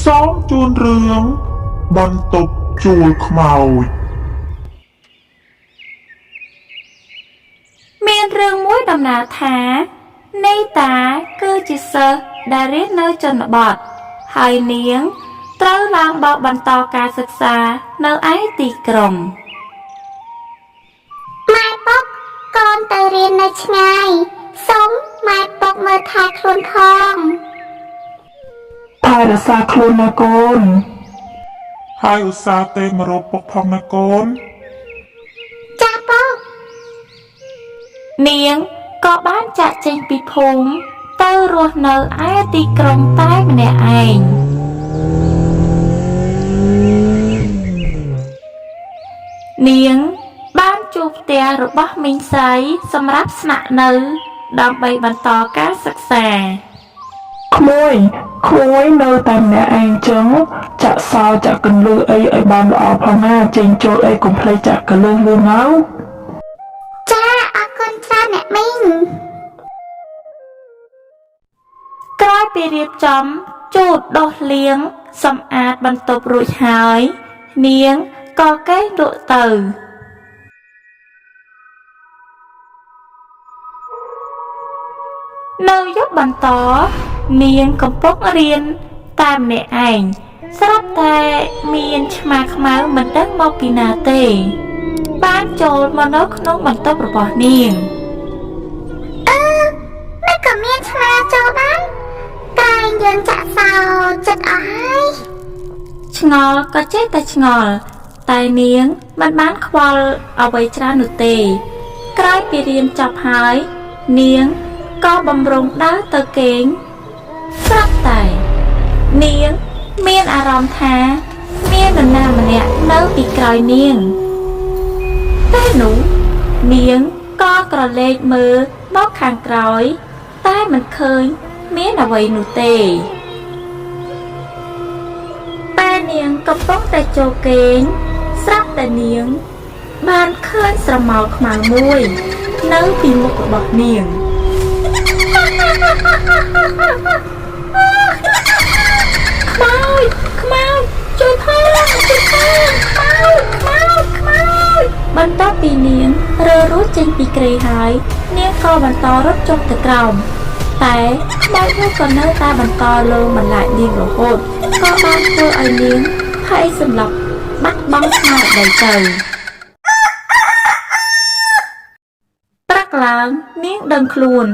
ซ้อมจูนเรืองบรรทบจูលខ្មោចមានរឿងមួយដំណាលថានៃតាគឺជាសិស្សដែលរៀននៅជនបទហើយនាងត្រូវឡើងបោកបន្តការសិក្សានៅឯទីក្រុងម៉ែពុកកូនទៅរៀននៅឆ្ងាយសូមម៉ែពុកមើលថែខ្លួនផងថែរក្សាខ្លួនណាកូនហើយឧស្សាហ៍ទេមករកពុកផងណាកូនចាស់ពុកនាងក៏បានចាក់ចេញពីភូមិទៅរស់នៅឯទីក្រុងតែម្នាក់ឯងនាងបានជួបផ្ទះរបស់មីងស្រីសម្រាប់ស្នាក់នៅដើម្បីបន្តការសិក្សាក្មួយនៅតែម្នាក់ឯងចឹងចាក់សោចាក់កន្លឺអីឲ្យបានល្អផងណាចេញចូលអីកុំភ្លេចចាក់កន្លឺលឿនមកចាអរគុណច្រើនអ្នកមីងក្រោយពីរៀបចំជូតដុសលាងសម្អាតបន្ទប់រួចហើយនាងក៏កេងលក់ទៅនៅយប់បន្តនាងកំពុងរៀនតែម្នាក់ឯងស្រាប់តែមានឆ្មាខ្មៅមិនដឹងមកពីណាទេបានចូលមកនៅក្នុងបន្ទប់របស់នាងនេះក៏មានឆ្មាចូលដែរតែយើងចាក់សោចិត្តអស់ហើយឆ្ងល់ក៏ចេះតែឆ្ងល់តែនាងមិនបានខ្វល់អ្វីច្រើននោះទេក្រោយពីរៀនចប់ហើយនាងក៏បំរុងដើរទៅគេងស្រាប់តែនាងមានអារម្មណ៍ថាមាននរណាម្នាក់នៅពីក្រោយនាងតែនោះនាងក៏ក្រឡេកមើលមកខាងក្រោយតែមិនឃើញមានអ្វីនោះទេពេលនាងកំពុងតែចូលគេងស្រាប់តែនាងបានឃើញស្រមោលខ្មៅមួយនៅពីមុខរបស់នាងខ្មោចជួយផងខ្មោចបន្ទាប់ពីនាងរើរួចចេញពីគ្រែហើយនាងក៏បន្តរត់ចុះទៅក្រោមតែខ្មោចនោះក៏នៅតែបន្តលងបន្លាចនាងរហូតក៏បានធ្វើឲ្យនាងភ័យសម្លាប់បាត់បង់ស្មារតីទៅព្រឹកឡើងនាងដឹងខ្លួន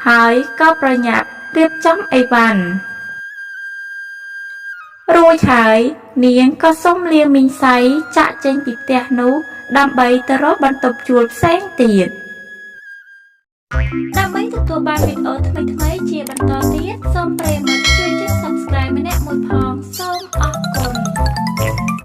ហើយក៏ប្រញាប់រៀបចំអីវ៉ាន់រួចហើយនាងក៏សុំលាមីងសៃចាក់ចេញពីផ្ទះនោះដើម្បីទៅរកបន្ទប់ជួលផ្សេងទៀតដើម្បីទទួលបានវីដេអូថ្មីៗជាបន្តទៀតសូមប្រិយមិត្តជួយចុច